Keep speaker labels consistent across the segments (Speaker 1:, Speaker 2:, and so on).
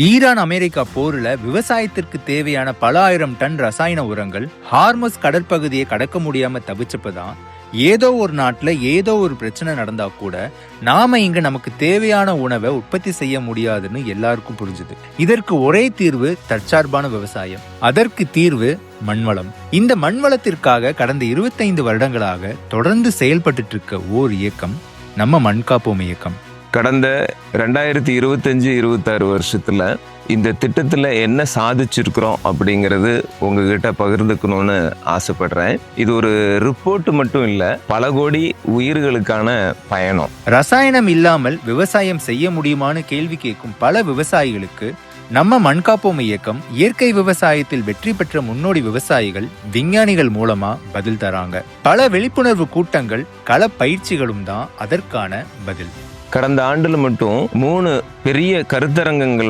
Speaker 1: Iran America போர்ல விவசாயத்திற்கு தேவையான பல ஆயிரம் டன் ரசாயன உரங்கள் ஹார்மஸ் கடற்பகுதியை கடக்க முடியாம தவிச்சப்பதான் ஏதோ ஒரு நாட்டுல ஏதோ ஒரு பிரச்சனை நடந்தா கூட நாம இங்க நமக்கு தேவையான உணவை உற்பத்தி செய்ய முடியாதுன்னு எல்லாருக்கும் புரிஞ்சுது. இதற்கு ஒரே தீர்வு தற்சார்பான விவசாயம். அதற்கு தீர்வு மண்வளம். இந்த மண்வளத்திற்காக கடந்த 25 வருடங்களாக தொடர்ந்து செயல்பட்டு இருக்க ஓர் இயக்கம் நம்ம மண்காப்போம் இயக்கம்.
Speaker 2: கடந்த 2025-26 வருஷத்துல இந்த திட்டத்துல என்ன சாதிச்சிருக்கிறோம் அப்படிங்கிறது உங்ககிட்ட பகிர்ந்துக்கணும்னு ஆசைப்படுறேன். இது ஒரு ரிப்போர்ட் மட்டும் இல்ல, பல கோடி உயிர்களுக்கான பயணம்.
Speaker 1: ரசாயனம் இல்லாமல் விவசாயம் செய்ய முடியுமான்னு கேள்வி கேட்கும் பல விவசாயிகளுக்கு நம்ம மண்காப்போம் இயக்கம் இயற்கை விவசாயத்தில் வெற்றி பெற்ற முன்னோடி விவசாயிகள், விஞ்ஞானிகள் மூலமா பதில் தராங்க. பல விழிப்புணர்வு கூட்டங்கள், கள பயிற்சிகளும் தான் அதற்கான பதில்.
Speaker 2: கடந்த ஆண்டுல மட்டும் 3 பெரிய கருத்தரங்கங்கள்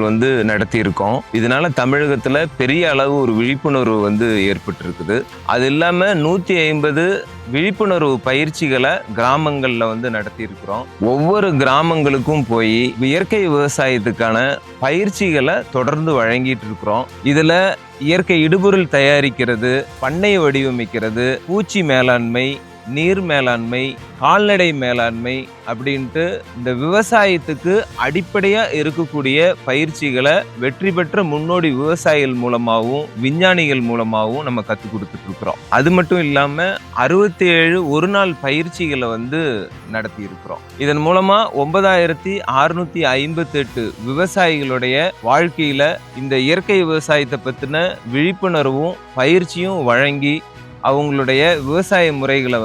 Speaker 2: நடத்தியிருக்கோம். இதனால தமிழகத்துல பெரிய அளவு ஒரு விழிப்புணர்வு ஏற்பட்டிருக்குது. அது இல்லாம 150 விழிப்புணர்வு பயிற்சிகளை கிராமங்கள்ல நடத்தியிருக்கிறோம். ஒவ்வொரு கிராமங்களுக்கும் போய் இயற்கை விவசாயத்துக்கான பயிற்சிகளை தொடர்ந்து வழங்கிட்டு இருக்கிறோம். இதுல இயற்கை இடுபொருள் தயாரிக்கிறது, பண்ணை வடிவமைக்கிறது, பூச்சி மேலாண்மை, நீர் மேலாண்மை, கால்நடை மேலாண்மை அப்படின்ட்டு இந்த விவசாயத்துக்கு அடிப்படையா இருக்கக்கூடிய பயிற்சிகளை வெற்றி பெற்ற முன்னோடி விவசாயிகள் மூலமாகவும் விஞ்ஞானிகள் மூலமாகவும் நம்ம கற்றுக் கொடுத்துட்டு இருக்கிறோம். அது மட்டும் இல்லாம 67 ஒரு நாள் பயிற்சிகளை நடத்தி இருக்கிறோம். இதன் மூலமா 9658 விவசாயிகளுடைய வாழ்க்கையில இந்த இயற்கை விவசாயத்தை பத்தின விழிப்புணர்வும் பயிற்சியும் வழங்கி அவங்களுடைய விவசாய முறைகளை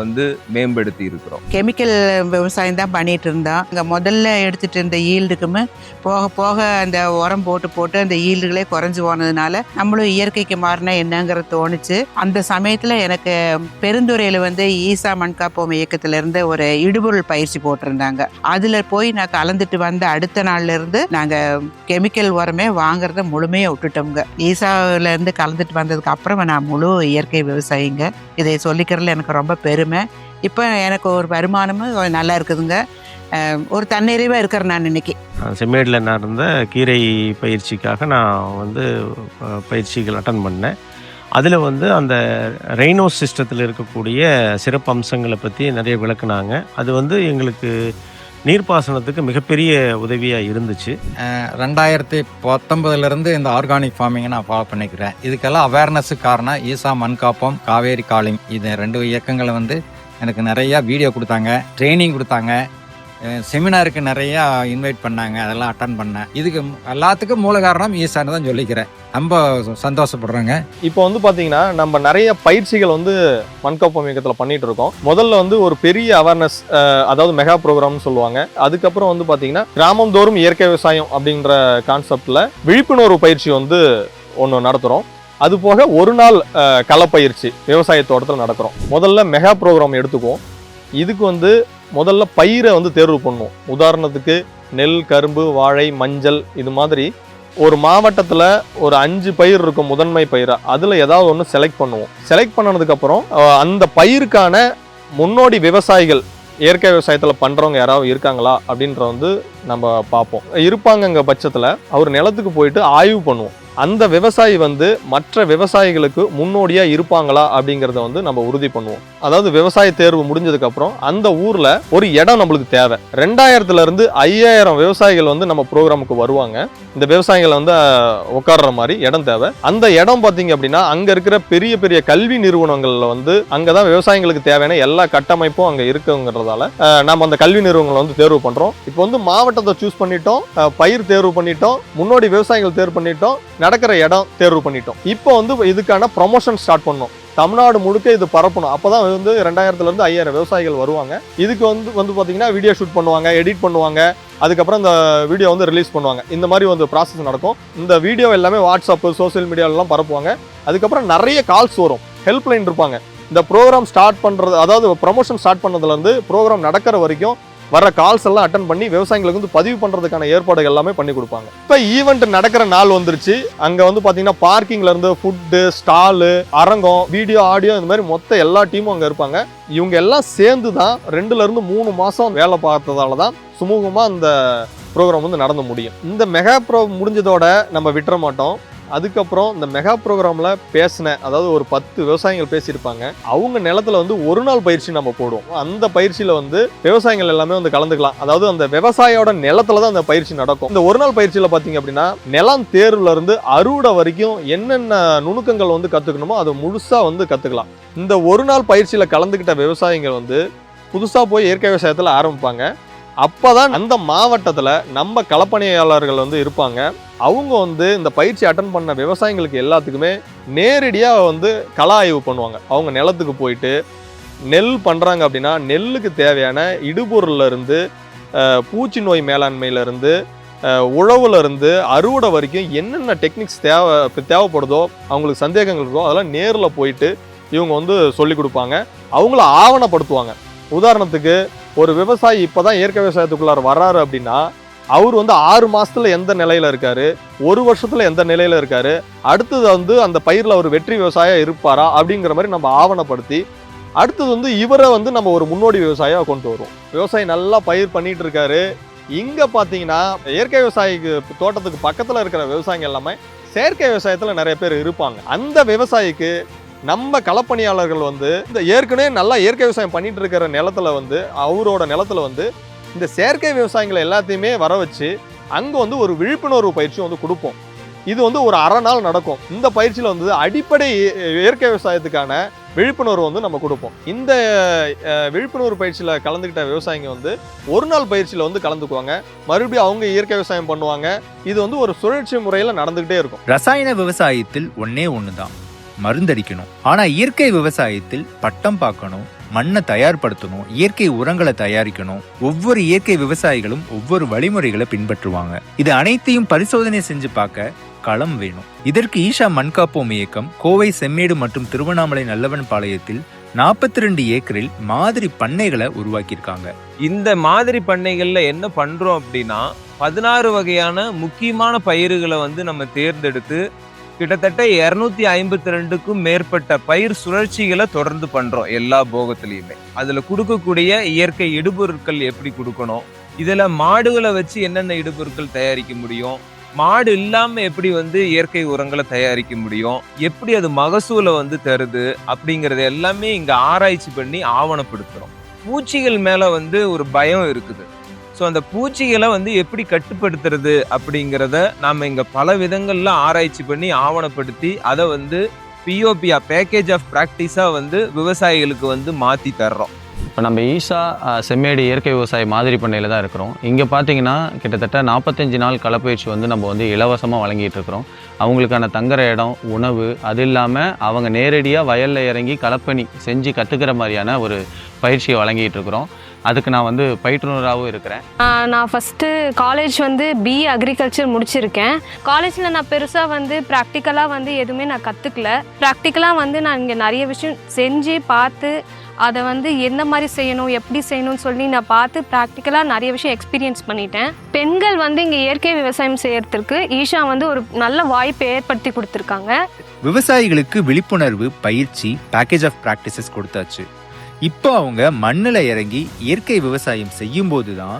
Speaker 2: மேம்படுத்தி இருக்கிறோம்.
Speaker 3: கெமிக்கல் விவசாயம் தான் பண்ணிட்டு இருந்தோம். அங்கே முதல்ல எடுத்துட்டு இருந்த ஈல்டுக்குமே போக போக அந்த உரம் போட்டு அந்த ஈல்டுகளே குறைஞ்சு போனதுனால நம்மளும் இயற்கைக்கு மாறினா என்னங்கிறது தோணுச்சு. அந்த சமயத்தில் எனக்கு பெருந்துறையில் ஈசா மண்காப்போம் இயக்கத்துல இருந்து ஒரு இடுபொருள் பயிற்சி போட்டிருந்தாங்க. அதில் போய் நான் கலந்துட்டு வந்த அடுத்த நாள்ல இருந்து நாங்கள் கெமிக்கல் உரமே வாங்குறத முழுமையாக விட்டுட்டோங்க. ஈசாவில இருந்து கலந்துட்டு வந்ததுக்கு அப்புறம் நான் முழு இயற்கை விவசாயிங்க. இதை சொல்லிக்கிறதுல எனக்கு ரொம்ப பெருமை. இப்போ எனக்கு ஒரு வருமானமும் நல்லா இருக்குதுங்க. ஒரு தன்னிறைவாக இருக்கிறேன். நான் இன்னைக்கு
Speaker 4: செம்மேடில் நான் இருந்த கீரை பயிற்சிக்காக நான் பயிற்சிகள் அட்டன் பண்ணேன். அதில் அந்த ரெய்னோ சிஸ்டத்தில் இருக்கக்கூடிய சிறப்பு அம்சங்களை பற்றி நிறைய விளக்குனாங்க. அது எங்களுக்கு நீர்ப்பாசனத்துக்கு மிகப்பெரிய உதவியாக இருந்துச்சு.
Speaker 5: 2019 இந்த ஆர்கானிக் ஃபார்மிங்கை நான் ஃபாலோ பண்ணிக்கிறேன். இதுக்கெல்லாம் அவேர்னஸுக்கு காரணம் ஈசா மண்காப்போம், காவேரி காலிங், இது 2 இயக்கங்களை எனக்கு நிறையா வீடியோ கொடுத்தாங்க, ட்ரைனிங் கொடுத்தாங்க, செமினாருக்கு நிறையா இன்வைட் பண்ணாங்க. அதெல்லாம் அட்டன் பண்ணேன். இதுக்கு எல்லாத்துக்கும் மூல காரணம் ஈசான்னு தான் சொல்லிக்கிறேன். ரொம்ப சந்தோஷப்படுறாங்க.
Speaker 6: இப்போ பார்த்தீங்கன்னா நம்ம நிறைய பயிற்சிகள் மண்காப்போம் இயக்கத்தில் பண்ணிட்டு இருக்கோம். முதல்ல ஒரு பெரிய அவேர்னஸ், அதாவது மெகா ப்ரோக்ராம்னு சொல்லுவாங்க. அதுக்கப்புறம் பார்த்தீங்கன்னா கிராமம் தோறும் இயற்கை விவசாயம் அப்படின்ற கான்செப்டில் விழிப்புணர்வு பயிற்சி ஒன்று நடத்துகிறோம். அது போக ஒரு நாள் களப்பயிற்சி விவசாய தோட்டத்தில் நடக்கிறோம். முதல்ல மெகா ப்ரோக்ராம் எடுத்துக்குவோம். இதுக்கு முதல்ல பயிரை தேர்வு பண்ணுவோம். உதாரணத்துக்கு நெல், கரும்பு, வாழை, மஞ்சள், இது மாதிரி ஒரு மாவட்டத்தில் ஒரு 5 பயிர் இருக்கும் முதன்மை பயிராக. அதில் ஏதாவது ஒன்று செலக்ட் பண்ணுவோம். செலக்ட் பண்ணதுக்கப்புறம் அந்த பயிருக்கான முன்னோடி விவசாயிகள், இயற்கை விவசாயத்தில் பண்ணுறவங்க யாராவது இருக்காங்களா அப்படின்ற நம்ம பார்ப்போம். இருப்பாங்கங்க பட்சத்தில் அவர் நிலத்துக்கு போயிட்டு ஆய்வு பண்ணுவோம். அந்த விவசாயி மற்ற விவசாயிகளுக்கு முன்னோடியா இருப்பாங்களா அப்படிங்கிறத நம்ம உறுதி பண்ணுவோம். அதாவது விவசாய தேர்வு முடிஞ்சதுக்கு அப்புறம் அந்த ஊர்ல ஒரு இடம் நம்மளுக்கு தேவை. 2000 இருந்து 5000 விவசாயிகள் நம்ம ப்ரோக்ராமுக்கு வருவாங்க. இந்த விவசாயிகள் உட்கார்ற மாதிரி இடம் தேவை. அந்த இடம் பாத்தீங்க அப்படின்னா அங்க இருக்கிற பெரிய பெரிய கல்வி நிறுவனங்கள்ல அங்கதான் விவசாயிகளுக்கு தேவையான எல்லா கட்டமைப்பும் அங்க இருக்குங்கிறதால நம்ம அந்த கல்வி நிறுவனங்களை தேர்வு பண்றோம். இப்போ மாவட்டத்தை சூஸ் பண்ணிட்டோம், பயிர் தேர்வு பண்ணிட்டோம், முன்னோடி விவசாயிகள் தேர்வு பண்ணிட்டோம், நடக்கிற இடம் தேர்வு பண்ணிட்டோம். இப்போ இதுக்கான ப்ரொமோஷன் ஸ்டார்ட் பண்ணோம். தமிழ்நாடு முழுக்க இது பரப்பணும். அப்போதான் 2000 இருந்து 5000 விவசாயிகள் வருவாங்க. இதுக்கு பார்த்தீங்கன்னா வீடியோ ஷூட் பண்ணுவாங்க, எடிட் பண்ணுவாங்க, அதுக்கப்புறம் இந்த வீடியோ ரிலீஸ் பண்ணுவாங்க. இந்த மாதிரி ப்ராசஸ் நடக்கும். இந்த வீடியோ எல்லாமே வாட்ஸ்அப், சோசியல் மீடியாலெலாம் பரப்புவாங்க. அதுக்கப்புறம் நிறைய கால்ஸ் வரும், ஹெல்ப்லைன் இருப்பாங்க. இந்த ப்ரோக்ராம் ஸ்டார்ட் பண்ணுறது, அதாவது ப்ரொமோஷன் ஸ்டார்ட் பண்ணதுலேருந்து ப்ரோக்ராம் நடக்கிற வரைக்கும் வர கால்ஸ் எல்லாம் அட்டன் பண்ணி விவசாயிகளுக்கு பதிவு பண்றதுக்கான ஏற்பாடுகள் எல்லாமே பண்ணி கொடுப்பாங்க. இப்போ ஈவெண்ட் நடக்கிற நாள் வந்துருச்சு. அங்க பாத்தீங்கன்னா பார்க்கிங்ல இருந்து ஃபுட்டு, ஸ்டாலு, அரங்கம், வீடியோ, ஆடியோ, இந்த மாதிரி மொத்த எல்லா டீமும் அங்க இருப்பாங்க. இவங்க எல்லாம் சேர்ந்து தான் 2 இருந்து 3 மாசம் வேலை பார்த்ததால தான் சுமூகமா அந்த ப்ரோக்ராம் வந்து நடந்து முடியும். இந்த மெகா ப்ரோ முடிஞ்சதோட நம்ம விட்டுற மாட்டோம். அதுக்கப்புறம் இந்த மெகா ப்ரோக்ராமில் பேசின, அதாவது ஒரு 10 விவசாயிகள் பேசியிருப்பாங்க, அவங்க நிலத்துல வந்து ஒரு நாள் பயிற்சி நம்ம போடுவோம். அந்த பயிற்சியில் வந்து விவசாயிகள் எல்லாமே வந்து கலந்துக்கலாம். அதாவது அந்த விவசாயியோட நிலத்துல தான் அந்த பயிற்சி நடக்கும். இந்த ஒரு நாள் பயிற்சியில் பார்த்தீங்க அப்படின்னா நிலம் தேர்வுல இருந்து அறுவடை வரைக்கும் என்னென்ன நுணுக்கங்கள் வந்து கற்றுக்கணுமோ அதை முழுசாக வந்து கற்றுக்கலாம். இந்த ஒரு நாள் பயிற்சியில் கலந்துக்கிட்ட விவசாயிகள் வந்து புதுசாக போய் இயற்கை விவசாயத்தில் ஆரம்பிப்பாங்க. அப்போதான் அந்த மாவட்டத்தில் நம்ம களப்பணியாளர்கள் வந்து இருப்பாங்க. அவங்க வந்து இந்த பயிற்சி அட்டன் பண்ண விவசாயிகளுக்கு எல்லாத்துக்குமே நேரடியாக வந்து கள ஆய்வு பண்ணுவாங்க. அவங்க நிலத்துக்கு போயிட்டு நெல் பண்ணுறாங்க அப்படின்னா நெல்லுக்கு தேவையான இடுபொருள்ல இருந்து பூச்சி நோய் மேலாண்மையிலேருந்து உழவுலேருந்து அறுவடை வரைக்கும் என்னென்ன டெக்னிக்ஸ் தேவைப்படுதோ, அவங்களுக்கு சந்தேகங்கள் இருக்கோ, அதெல்லாம் நேரில் போயிட்டு இவங்க வந்து சொல்லி கொடுப்பாங்க. அவங்கள ஆவணப்படுத்துவாங்க. உதாரணத்துக்கு ஒரு விவசாயி இப்போதான் இயற்கை விவசாயத்துக்குள்ளார வர்றாரு அப்படின்னா அவர் வந்து 6 மாசத்துல எந்த நிலையில இருக்காரு, 1 வருஷத்துல எந்த நிலையில இருக்காரு, அடுத்தது வந்து அந்த பயிரில் அவர் வெற்றி விவசாயம் இருப்பாரா அப்படிங்கிற மாதிரி நம்ம ஆவணப்படுத்தி அடுத்தது வந்து இவரை வந்து நம்ம ஒரு முன்னோடி விவசாயியாக கொண்டு வருவோம். விவசாயி நல்லா பயிர் பண்ணிட்டு இருக்காரு. இங்க பாத்தீங்கன்னா இயற்கை விவசாயிக்கு தோட்டத்துக்கு பக்கத்துல இருக்கிற விவசாயிகள் எல்லாமே செயற்கை விவசாயத்துல நிறைய பேர் இருப்பாங்க. அந்த விவசாயிக்கு நம்ம களப்பணியாளர்கள் வந்து இந்த ஏற்கனவே நல்லா இயற்கை விவசாயம் பண்ணிட்டு இருக்கிற நிலத்துல வந்து அவரோட நிலத்துல வந்து இந்த செயற்கை விவசாயிகளை எல்லாத்தையுமே வர வச்சு அங்கே வந்து ஒரு விழிப்புணர்வு பயிற்சி வந்து கொடுப்போம். இது வந்து ஒரு அரை நாள் நடக்கும். இந்த பயிற்சியில் வந்து அடிப்படை இயற்கை விவசாயத்துக்கான விழிப்புணர்வு வந்து நம்ம கொடுப்போம். இந்த விழிப்புணர்வு பயிற்சியில் கலந்துக்கிட்ட விவசாயிங்க வந்து ஒரு நாள் பயிற்சியில் வந்து கலந்துக்குவாங்க. மறுபடியும் அவங்க இயற்கை விவசாயம் பண்ணுவாங்க. இது வந்து ஒரு சுழற்சி முறையில் நடந்துக்கிட்டே இருக்கும்.
Speaker 1: ரசாயன விவசாயத்தில் ஒன்னே ஒண்ணுதான், மருந்தடிக்கணும். ஆனா இயற்கை விவசாயத்தில் பட்டம் பார்க்கணும், மண்ணை தயார்படுத்தணும், இயற்கை உரங்களை தயாரிக்கணும். ஒவ்வொரு இயற்கை விவசாயிகளும் ஒவ்வொரு வழிமுறைகளை பின்பற்றுவாங்க. இது அனைத்தையும் பரிசோதனை செஞ்சு பார்க்க களம் வேணும். இதற்கு ஈஷா மண்காப்போம் இயக்கம் கோவை செம்மேடு மற்றும் திருவண்ணாமலை நல்லவன் பாளையத்தில் 42 ஏக்கரில் மாதிரி பண்ணைகளை உருவாக்கியிருக்காங்க.
Speaker 2: இந்த மாதிரி பண்ணைகள்ல என்ன பண்றோம் அப்படின்னா 16 வகையான முக்கியமான பயிர்களை வந்து நம்ம தேர்ந்தெடுத்து கிட்டத்தட்ட 252க்கும் மேற்பட்ட பயிர் சுழற்சிகளை தொடர்ந்து பண்றோம் எல்லா போகத்திலையுமே. அதுல கொடுக்கக்கூடிய இயற்கை இடுபொருட்கள் எப்படி கொடுக்கணும், இதுல மாடுகளை வச்சு என்னென்ன இடுபொருட்கள் தயாரிக்க முடியும், மாடு இல்லாம எப்படி வந்து இயற்கை உரங்களை தயாரிக்க முடியும், எப்படி அது மகசூலை வந்து தருது அப்படிங்கறது எல்லாமே இங்க ஆராய்ச்சி பண்ணி ஆவணப்படுத்துறோம். பூச்சிகள் மேல வந்து ஒரு பயம் இருக்குது. ஸோ அந்த பூச்சிகளை வந்து எப்படி கட்டுப்படுத்துறது அப்படிங்கிறத நாம் இங்கே பல விதங்களில் ஆராய்ச்சி பண்ணி ஆவணப்படுத்தி அதை வந்து பிஓபியா பேக்கேஜ் ஆஃப் ப்ராக்டிஸாக வந்து விவசாயிகளுக்கு வந்து மாற்றி தர்றோம்.
Speaker 7: இப்போ நம்ம ஈஷா செம்மேடு இயற்கை விவசாய மாதிரி பண்ணையில் தான் இருக்கிறோம். இங்கே பார்த்தீங்கன்னா கிட்டத்தட்ட 45 நாள் களப்பயிற்சி வந்து நம்ம வந்து இலவசமாக வழங்கிட்டு இருக்கிறோம். அவங்களுக்கான தங்குற இடம், உணவு, அது இல்லாமல் அவங்க நேரடியாக வயலில் இறங்கி களப்பணி செஞ்சு கற்றுக்கிற மாதிரியான ஒரு பயிற்சியை வழங்கிட்டு இருக்கிறோம். அதுக்கு நான் வந்து பயிற்றுனராகவும் இருக்கிறேன்.
Speaker 8: நான் ஃபஸ்ட்டு காலேஜ் வந்து பிஇ அக்ரிகல்ச்சர் முடிச்சிருக்கேன். காலேஜில் நான் பெருசாக வந்து ப்ராக்டிக்கலாக வந்து எதுவுமே நான் கற்றுக்கல. ப்ராக்டிக்கலாக வந்து நான் இங்கே நிறைய விஷயம் செஞ்சு பார்த்து அதை வந்து எந்த மாதிரி செய்யணும், எப்படி செய்யணும்னு சொல்லி நான் பார்த்து ப்ராக்டிக்கலாக நிறைய விஷயம் எக்ஸ்பீரியன்ஸ் பண்ணிட்டேன். பெண்கள் வந்து இங்கே இயற்கை விவசாயம் செய்யறதுக்கு ஈஷா வந்து ஒரு நல்ல வாய்ப்பை ஏற்படுத்தி கொடுத்துருக்காங்க.
Speaker 1: விவசாயிகளுக்கு விழிப்புணர்வு பயிற்சி பேக்கேஜ் ஆஃப் ப்ராக்டிசஸ் கொடுத்தாச்சு. இப்போ அவங்க மண்ணில் இறங்கி இயற்கை விவசாயம் செய்யும் போதுதான்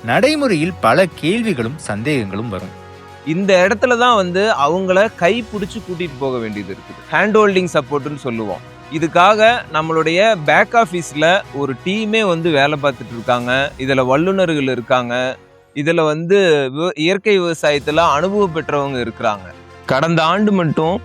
Speaker 1: நடைமுறையில் பல கேள்விகளும் சந்தேகங்களும் வரும்.
Speaker 2: இந்த இடத்துல தான் வந்து அவங்கள கை பிடிச்சி கூட்டிட்டு போக வேண்டியது இருக்குது. ஹேண்ட் ஹோல்டிங் சப்போர்ட்னு சொல்லுவோம். இதுக்காக நம்மளுடைய பேக் ஆஃபீஸில் ஒரு டீமே வந்து வேலை பார்த்துட்டு இருக்காங்க. இதில் வல்லுநர்கள் இருக்காங்க. இதில் வந்து இயற்கை விவசாயத்தில் அனுபவம் பெற்றவங்க இருக்கிறாங்க. கடந்த ஆண்டு மட்டும்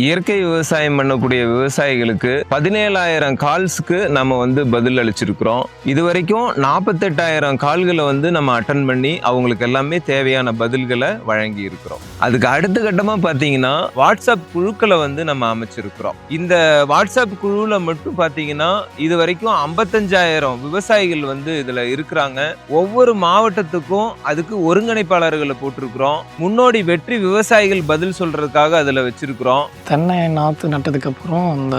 Speaker 2: இயற்கை விவசாயம் பண்ணக்கூடிய விவசாயிகளுக்கு 17,000 கால்ஸ்க்கு நம்ம வந்து பதில் அளிச்சிருக்கிறோம். இது வரைக்கும் 48,000 கால்களை வந்து நம்ம அட்டன் பண்ணி அவங்களுக்கு எல்லாமே தேவையான பதில்களை வழங்கி இருக்கிறோம். அதுக்கு அடுத்த கட்டமாக பார்த்தீங்கன்னா வாட்ஸ்அப் குழுக்களை வந்து நம்ம அமைச்சிருக்கிறோம். இந்த வாட்ஸ்அப் குழுவில் மட்டும் பார்த்தீங்கன்னா இது வரைக்கும் 55,000 விவசாயிகள் வந்து இதில் இருக்கிறாங்க. ஒவ்வொரு மாவட்டத்துக்கும் அதுக்கு ஒருங்கிணைப்பாளர்களை போட்டிருக்கிறோம். முன்னோடி வெற்றி விவசாயிகள் பதில் சொல்றதுக்காக அதில் வச்சிருக்கிறோம்.
Speaker 9: தென்னை நாற்று நட்டதுக்கப்புறம் அந்த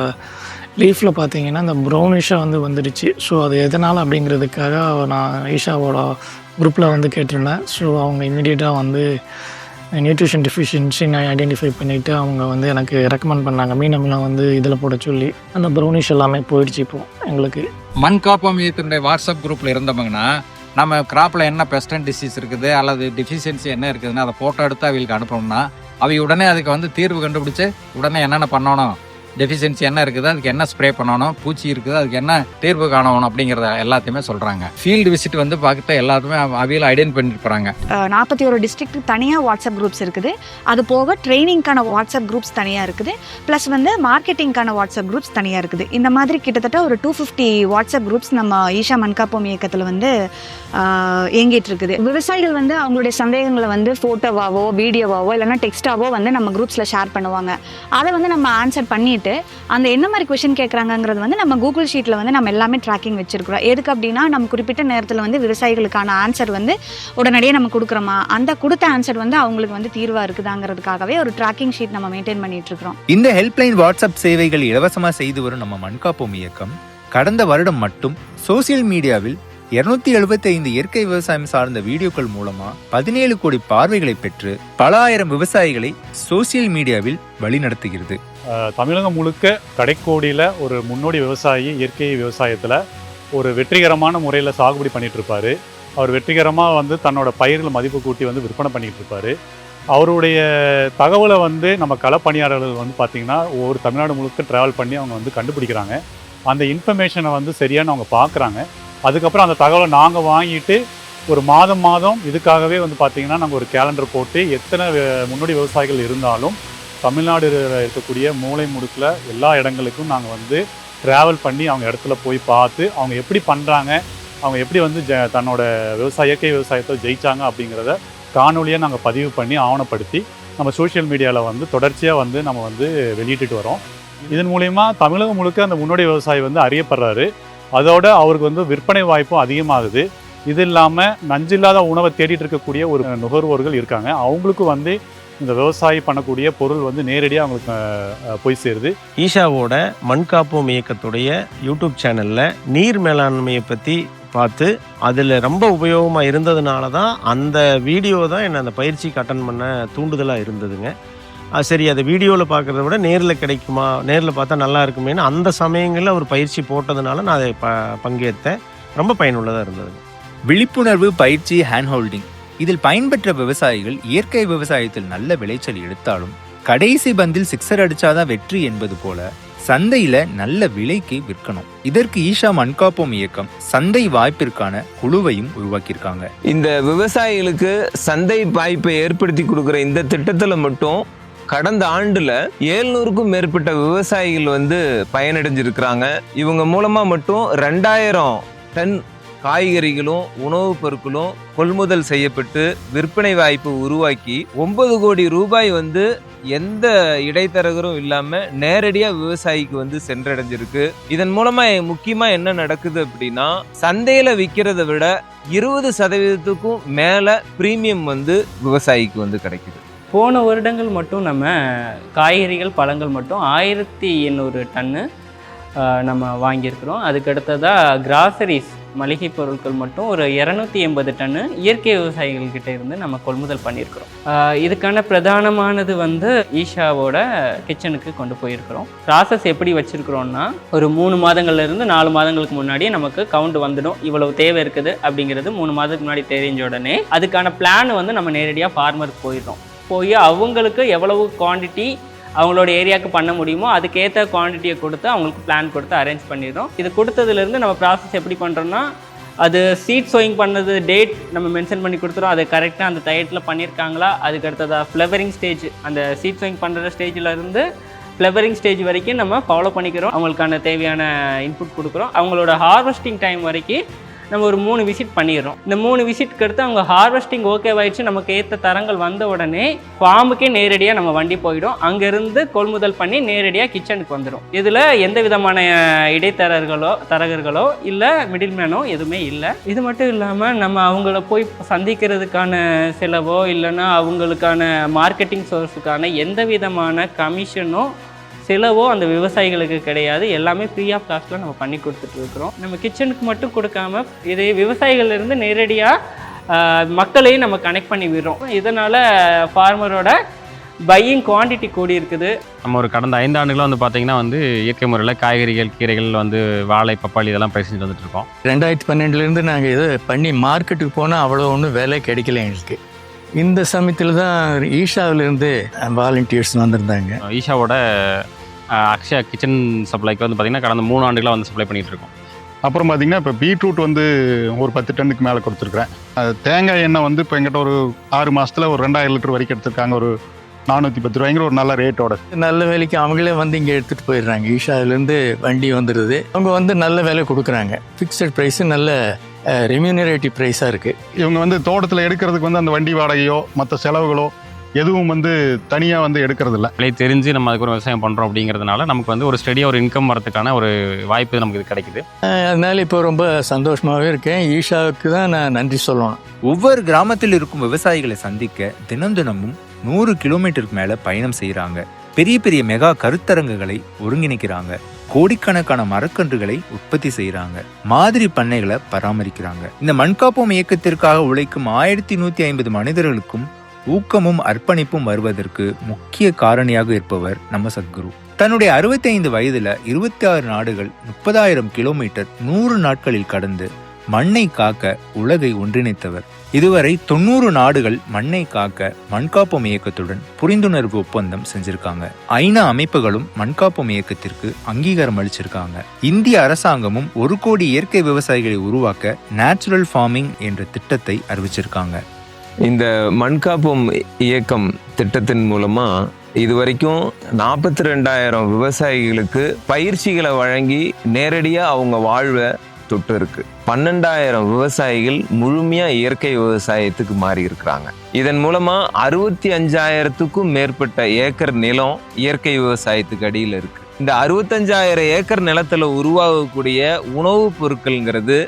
Speaker 9: லீஃபில் பார்த்தீங்கன்னா இந்த ப்ரௌனிஷாக வந்து வந்துடுச்சு. ஸோ அது எதனால் அப்படிங்கிறதுக்காக நான் ஈஷாவோட குரூப்பில் வந்து கேட்டிருந்தேன். ஸோ அவங்க இம்மிடியேட்டாக வந்து நியூட்ரிஷன் டெஃபிஷியன்சின்னு ஐடென்டிஃபை பண்ணிவிட்டு அவங்க வந்து எனக்கு ரெக்கமெண்ட் பண்ணாங்க. மீனம்லாம் வந்து இதில் போட சொல்லி அந்த ப்ரௌனிஷ் எல்லாமே போயிடுச்சு இப்போ எங்களுக்கு.
Speaker 5: மண்காப்போம் இயக்கத்தினுடைய வாட்ஸ்அப் குரூப்பில் இருந்தவங்கன்னா நம்ம கிராப்பில் என்ன பெஸ்ட் அண்ட் டிசீஸ் இருக்குது அல்லது டிஃபிஷியன்சி என்ன இருக்குதுன்னு அதை ஃபோட்டோ எடுத்து அவங்களுக்கு அனுப்பணும்னா அவங்க உடனே அதுக்கு வந்து தீர்வு கண்டுபிடிச்சி உடனே என்னென்ன பண்ணணும், டெஃபிஷியன்சி என்ன இருக்குது, அதுக்கு என்ன ஸ்ப்ரே பண்ணணும், பூச்சி இருக்குது, அதுக்கு என்ன தீர்வு காணணும் அப்படிங்கிறத எல்லாத்தையுமே சொல்கிறாங்க. ஃபீல்டு விசிட் வந்து பார்த்துட்டு எல்லாத்துமே அவையில் ஐடென்ட் பண்ணிட்டு போகிறாங்க.
Speaker 10: 41 டிஸ்ட்ரிக்ட் தனியாக வாட்ஸ்அப் குரூப்ஸ் இருக்குது. அது போக ட்ரைனிங்க்கான வாட்ஸ்அப் குரூப்ஸ் தனியாக இருக்குது. ப்ளஸ் வந்து மார்க்கெட்டிங்க்கான வாட்ஸ்அப் குரூப்ஸ் தனியாக இருக்குது. இந்த மாதிரி கிட்டத்தட்ட ஒரு 250 வாட்ஸ்அப் குரூப்ஸ் நம்ம ஈஷா மண்காப்போம் இயக்கத்தில் வந்து இயங்கிட்டு இருக்குது. விவசாயிகள் வந்து அவங்களுடைய சந்தேகங்களை வந்து ஃபோட்டோவாவோ வீடியோவாவோ இல்லைனா டெக்ஸ்டாவோ வந்து நம்ம குரூப்ஸில் ஷேர் பண்ணுவாங்க. அதை வந்து நம்ம ஆன்சர் பண்ணிட்டு அந்த என்ன மாதிரி கொஸ்டின் கேட்குறாங்கிறது வந்து நம்ம கூகுள் ஷீட்டில் வந்து நம்ம எல்லாமே ட்ராக்கிங் வச்சிருக்கிறோம். எதுக்கு அப்படின்னா நம்ம குறிப்பிட்ட நேரத்தில் வந்து விவசாயிகளுக்கான ஆன்சர் வந்து உடனடியே நம்ம கொடுக்குறோமா, அந்த கொடுத்த ஆன்சர் வந்து அவங்களுக்கு வந்து தீர்வாக இருக்குதாங்கிறதுக்காகவே ஒரு ட்ராக்கிங் ஷீட் நம்ம மெயின்டைன் பண்ணிட்டு இருக்கிறோம்.
Speaker 1: இந்த ஹெல்ப்லைன் வாட்ஸ்அப் சேவைகள் இலவசமாக செய்து வரும் நம்ம மண்காப்போம் இயக்கம் கடந்த வருடம் மட்டும் சோசியல் மீடியாவில் 275 இயற்கை விவசாயம் சார்ந்த வீடியோக்கள் மூலமா 17 கோடி பார்வைகளை பெற்று பல ஆயிரம் விவசாயிகளை சோசியல் மீடியாவில் வழிநடத்துகிறது.
Speaker 11: தமிழகம் முழுக்க கடைக்கோடியில் ஒரு முன்னோடி விவசாயி இயற்கை விவசாயத்தில் ஒரு வெற்றிகரமான முறையில் சாகுபடி பண்ணிகிட்டு இருப்பார். அவர் வெற்றிகரமாக வந்து தன்னோட பயிர்கள் மதிப்பு கூட்டி வந்து விற்பனை பண்ணிகிட்டு இருப்பார். அவருடைய தகவலை வந்து நம்ம களப்பணியாளர்கள் வந்து பார்த்திங்கன்னா ஒவ்வொரு தமிழ்நாடு முழுக்க ட்ராவல் பண்ணி அவங்க வந்து கண்டுபிடிக்கிறாங்க. அந்த இன்ஃபர்மேஷனை வந்து சரியான அவங்க பார்க்குறாங்க. அதுக்கப்புறம் அந்த தகவலை நாங்கள் வாங்கிட்டு ஒரு மாதம் இதுக்காகவே வந்து பார்த்திங்கன்னா நாங்கள் ஒரு கேலண்டர் போட்டு எத்தனை முன்னோடி விவசாயிகள் இருந்தாலும் தமிழ்நாடு இருக்கக்கூடிய மூலை முடுக்கில் எல்லா இடங்களுக்கும் நாங்கள் வந்து ட்ராவல் பண்ணி அவங்க இடத்துல போய் பார்த்து அவங்க எப்படி பண்ணுறாங்க, அவங்க எப்படி வந்து தன்னோட இயற்கை விவசாயத்தை ஜெயிச்சாங்க அப்படிங்கிறத காணொலியாக நாங்கள் பதிவு பண்ணி ஆவணப்படுத்தி நம்ம சோஷியல் மீடியாவில் வந்து தொடர்ச்சியாக வந்து நம்ம வந்து வெளியிட்டுட்டு வரோம். இதன் மூலயமா தமிழகம் முழுக்க அந்த முன்னோடி விவசாயி வந்து அறியப்படுறாரு. அதோட அவருக்கு வந்து விற்பனை வாய்ப்பும் அதிகமாகுது. இது இல்லாமல் நஞ்சில்லாத உணவை தேடிட்டு இருக்கக்கூடிய ஒரு நுகர்வோர்கள் இருக்காங்க. அவங்களுக்கு வந்து இந்த விவசாயி பண்ணக்கூடிய பொருள் வந்து நேரடியாக அவங்களுக்கு போய் சேருது.
Speaker 4: ஈஷாவோட மண்காப்போம் இயக்கத்துடைய யூடியூப் சேனலில் நீர் மேலாண்மையை பற்றி பார்த்து அதில் ரொம்ப உபயோகமாக இருந்ததுனால தான் அந்த வீடியோ தான் என்னை அந்த பயிற்சிக்கு அட்டன் பண்ண தூண்டுதலாக இருந்ததுங்க. சரி, அதை வீடியோவில் பார்க்குறத விட நேரில் கிடைக்குமா, நேரில் பார்த்தா நல்லா இருக்குமேனு அந்த சமயங்களில் ஒரு பயிற்சி போட்டதுனால நான் அதை பங்கேற்றேன். ரொம்ப பயனுள்ளதாக இருந்தது.
Speaker 1: விழிப்புணர்வு பயிற்சி, ஹேண்ட் ஹோல்டிங் இதில் பயன்பெற்ற விவசாயிகள் இயற்கை விவசாயத்தில் நல்ல விளைச்சல் எடுத்தாலும் கடைசி பந்தில் சிக்ஸர் அடிச்சாதான் வெற்றி என்பது போல சந்தையில நல்ல விலைக்கு விற்கணும். இதற்கு ஈஷா மண்காப்போம் இயக்கம் சந்தை வாய்ப்பிற்கான குழுவையும் உருவாக்கியிருக்காங்க.
Speaker 2: இந்த விவசாயிகளுக்கு சந்தை வாய்ப்பை ஏற்படுத்தி கொடுக்குற இந்த திட்டத்தில் மட்டும் கடந்த ஆண்டுல 700க்கும் மேற்பட்ட விவசாயிகள் வந்து பயனடைஞ்சிருக்கிறாங்க. இவங்க மூலமா மட்டும் 2000 டன் காய்கறிகளும் உணவுப் பொருட்களும் கொள்முதல் செய்யப்பட்டு விற்பனை வாய்ப்பு உருவாக்கி 9 கோடி ரூபாய் வந்து எந்த இடைத்தரகரும் இல்லாம நேரடியா விவசாயிக்கு வந்து சென்றடைஞ்சிருக்கு. இதன் மூலமா முக்கியமா என்ன நடக்குது அப்படின்னா, சந்தையில விற்கிறத விட 20% மேல பிரீமியம் வந்து விவசாயிக்கு வந்து கிடைக்குது.
Speaker 12: போன வருடங்கள் மட்டும் நம்ம காய்கறிகள் பழங்கள் மட்டும் 1800 டன்னு நம்ம வாங்கியிருக்கிறோம். அதுக்கடுத்ததாக கிராசரிஸ் மளிகை பொருட்கள் மட்டும் ஒரு 280 டன்னு இயற்கை விவசாயிகள்கிட்ட இருந்து நம்ம கொள்முதல் பண்ணியிருக்கிறோம். இதுக்கான பிரதானமானது வந்து ஈஷாவோட கிச்சனுக்கு கொண்டு போயிருக்கிறோம். ப்ராசஸ் எப்படி வச்சுருக்கிறோன்னா, ஒரு 3 மாதங்கள்லேருந்து 4 மாதங்களுக்கு முன்னாடியே நமக்கு கவுண்ட் வந்துடும். இவ்வளவு தேவை இருக்குது அப்படிங்கிறது 3 மாதத்துக்கு முன்னாடி தெரிஞ்ச உடனே அதுக்கான பிளான் வந்து நம்ம நேரடியாக ஃபார்மருக்கு போய் அவங்களுக்கு எவ்வளவு குவான்டிட்டி அவங்களோட ஏரியாவுக்கு பண்ண முடியுமோ அதுக்கேற்ற குவான்டிட்டியை கொடுத்து அவங்களுக்கு பிளான் கொடுத்து அரேஞ்ச் பண்ணிடுறோம். இது கொடுத்ததுலேருந்து நம்ம ப்ராசஸ் எப்படி பண்ணுறோன்னா, அது சீட் சோயிங் பண்ணது டேட் நம்ம மென்ஷன் பண்ணி கொடுத்துரும். அது கரெக்டாக அந்த டயத்தில் பண்ணியிருக்காங்களா, அதுக்கு அடுத்ததாக ஃப்ளவரிங் ஸ்டேஜ், அந்த சீட் சோயிங் பண்ணுற ஸ்டேஜில் இருந்து ஃப்ளவரிங் ஸ்டேஜ் வரைக்கும் நம்ம ஃபாலோ பண்ணிக்கிறோம். அவங்களுக்கான தேவையான இன்புட் கொடுக்குறோம். அவங்களோட ஹார்வெஸ்டிங் டைம் வரைக்கும் நம்ம ஒரு 3 விசிட் பண்ணிடுறோம். இந்த 3 விசிட்க்கு அடுத்து அவங்க ஹார்வெஸ்டிங் ஓகேவாயிடுச்சு, நமக்கு ஏற்ற தரங்கள் வந்த உடனே ஃபார்முக்கே நேரடியாக நம்ம வண்டி போயிடும். அங்கேருந்து கொள்முதல் பண்ணி நேரடியாக கிச்சனுக்கு வந்துடும். இதில் எந்த விதமான தரகர்களோ இல்லை மிடில்மேனோ எதுவுமே இல்லை. இது மட்டும் இல்லாமல் நம்ம அவங்கள போய் சந்திக்கிறதுக்கான செலவோ இல்லைன்னா அவங்களுக்கான மார்க்கெட்டிங் சோர்ஸுக்கான எந்த விதமான கமிஷனோ செலவோ அந்த விவசாயிகளுக்கு கிடையாது. எல்லாமே ஃப்ரீ ஆஃப் காஸ்ட்டில் நம்ம பண்ணி கொடுத்துட்ருக்குறோம். நம்ம கிச்சனுக்கு மட்டும் கொடுக்காம இதே விவசாயிகள்லேருந்து நேரடியாக மக்களையும் நம்ம கனெக்ட் பண்ணி விடுறோம். இதனால் ஃபார்மரோட பையிங் குவான்டிட்டி கூடி இருக்குது.
Speaker 7: நம்ம ஒரு கடந்த 5 ஆண்டுகளாக வந்து பார்த்திங்கன்னா வந்து இயற்கை முறையில் காய்கறிகள் கீரைகள் வந்து வாழை பப்பாளி இதெல்லாம் பயிர் செஞ்சு வந்துட்டு இருக்கோம்.
Speaker 13: 2012 நாங்கள் இதை பண்ணி மார்க்கெட்டுக்கு போனால் அவ்வளோ ஒன்றும் விலை கிடைக்கல எங்களுக்கு. இந்த சமயத்தில் தான் ஈஷாவிலேருந்து வாலண்டியர்ஸ் வந்திருந்தாங்க.
Speaker 7: ஈஷாவோட அக்ஷயா கிச்சன் சப்ளைக்கு வந்து பார்த்திங்கன்னா கடந்த 3 ஆண்டுகளாக வந்து சப்ளை பண்ணிகிட்டு இருக்கோம்.
Speaker 14: அப்புறம் பார்த்திங்கன்னா இப்போ பீட்ரூட் வந்து ஒரு 10 டன்னுக்கு மேலே கொடுத்துருக்குறேன். தேங்காய் எண்ணெய் வந்து இப்போ எங்கிட்ட ஒரு 6 மாதத்தில் ஒரு 2000 லிட்டர் வரைக்கும் எடுத்திருக்காங்க. ஒரு 410 ரூபாய்ங்கிற ஒரு நல்ல ரேட்டோட.
Speaker 13: நல்ல விலைக்கு அவங்களே வந்து இங்கே எடுத்துகிட்டு போயிடுறாங்க. ஈஷாவிலேருந்து வண்டி வந்துடுது. அவங்க வந்து நல்ல விலை கொடுக்குறாங்க. ஃபிக்ஸட் ப்ரைஸு நல்ல ரெம்யூனரேட்டிவ் ப்ரைஸாக இருக்குது.
Speaker 14: இவங்க வந்து தோட்டத்தில் எடுக்கிறதுக்கு வந்து அந்த வண்டி வாடகையோ மற்ற செலவுகளோ எதுவும் வந்து தனியாக வந்து எடுக்கிறதில்ல.
Speaker 7: விலை தெரிஞ்சு நம்ம அதுக்கு ஒரு விவசாயம் பண்ணுறோம் அப்படிங்கிறதுனால நமக்கு வந்து ஒரு ஸ்டெடியாக ஒரு இன்கம் வரதுக்கான ஒரு வாய்ப்பு நமக்கு இது கிடைக்குது.
Speaker 13: அதனால இப்போ ரொம்ப சந்தோஷமாகவே இருக்கேன். ஈஷாவுக்கு தான் நான் நன்றி சொல்லணும்.
Speaker 1: ஒவ்வொரு கிராமத்தில் இருக்கும் விவசாயிகளை சந்திக்க தினமும் 100 கிலோமீட்டருக்கு மேல பயணம் செய்யறாங்க. பெரிய பெரிய மெகா கருத்தரங்குகளை ஒருங்கிணைக்கிறாங்க. கோடிக்கணக்கான மரக்கன்றுகளை உற்பத்தி செய்யறாங்க. மாதிரி பண்ணைகளை பராமரிக்கிறாங்க. இந்த மண்காப்போம் இயக்கத்திற்காக உழைக்கும் 1150 மனிதர்களுக்கும் ஊக்கமும் அர்ப்பணிப்பும் வருவதற்கு முக்கிய காரணியாக இருப்பவர் நம்ம சத்குரு. தன்னுடைய 65 வயதுல 26 நாடுகள் 30,000 கிலோமீட்டர் 100 நாட்களில் கடந்து மண்ணை காக்க உலகை ஒன்றிணைத்தவர். இதுவரை 90 நாடுகள் மண்ணை காக்க மண்காப்போம் இயக்கத்துடன் புரிந்துணர்வு ஒப்பந்தம் செஞ்சிருக்காங்க. ஐநா அமைப்புகளும் மண்காப்போம் இயக்கத்திற்கு அங்கீகாரம் அளிச்சிருக்காங்க. இந்திய அரசாங்கமும் 1 கோடி இயற்கை விவசாயிகளை உருவாக்க நேச்சுரல் ஃபார்மிங் என்ற திட்டத்தை அறிவிச்சிருக்காங்க.
Speaker 2: இந்த மண்காப்போம் இயக்கம் திட்டத்தின் மூலமா இதுவரைக்கும் 42,000 விவசாயிகளுக்கு பயிற்சிகளை வழங்கி நேரடியாக அவங்க வாழ்வை தொட்டு இருக்கு. 12,000 விவசாயிகள் முழுமையா இயற்கை விவசாயத்துக்கு மாறி இருக்கிறாங்க. இதன் மூலமா 65,000க்கும் மேற்பட்ட ஏக்கர் நிலம் இயற்கை விவசாயத்துக்கு அடியில் இருக்கு. இந்த 65,000 ஏக்கர் நிலத்துல உருவாகக்கூடிய உணவுப் பொருட்கள்ங்கிறது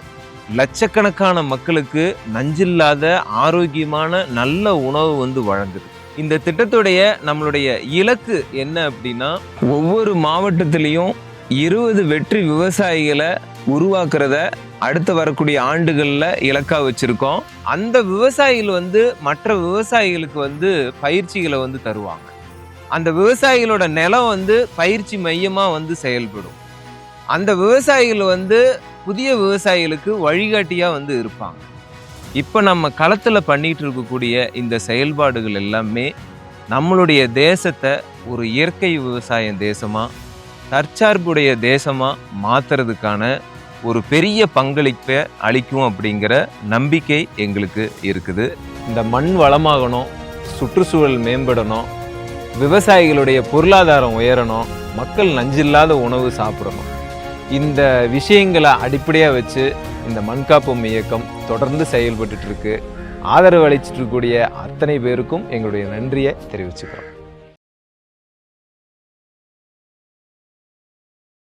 Speaker 2: லட்சக்கணக்கான மக்களுக்கு நஞ்சில்லாத ஆரோக்கியமான நல்ல உணவு வந்து வழங்குது. இந்த திட்டத்துடைய நம்மளுடைய இலக்கு என்ன அப்படின்னா, ஒவ்வொரு மாவட்டத்திலையும் 20 வெற்றி விவசாயிகளை உருவாக்குறத அடுத்து வரக்கூடிய ஆண்டுகளில் இலக்காக வச்சுருக்கோம். அந்த விவசாயிகள் வந்து மற்ற விவசாயிகளுக்கு வந்து பயிற்சிகளை வந்து தருவாங்க. அந்த விவசாயிகளோட நிலம் வந்து பயிற்சி மையமாக வந்து செயல்படும். அந்த விவசாயிகள் வந்து புதிய விவசாயிகளுக்கு வழிகாட்டியாக வந்து இருப்பாங்க. இப்போ நம்ம களத்தில் பண்ணிகிட்டு இருக்கக்கூடிய இந்த செயல்பாடுகள் எல்லாமே நம்மளுடைய தேசத்தை ஒரு இயற்கை விவசாய தேசமாக தற்சார்புடைய தேசமாக மாற்றுறதுக்கான ஒரு பெரிய பங்களிப்பை அளிக்கும் அப்படிங்கிற நம்பிக்கை எங்களுக்கு இருக்குது. இந்த மண் வளமாகணும், சுற்றுச்சூழல் மேம்படணும், விவசாயிகளுடைய பொருளாதாரம் உயரணும், மக்கள் நஞ்சில்லாத உணவு சாப்பிடணும். இந்த விஷயங்களை அடிப்படையாக வச்சு இந்த மண்காப்போம் இயக்கம் தொடர்ந்து செயல்பட்டு இருக்கு. ஆதரவு அளிச்சிட்டு இருக்கக்கூடிய அத்தனை பேருக்கும் எங்களுடைய நன்றியை தெரிவிச்சுக்கிறோம்.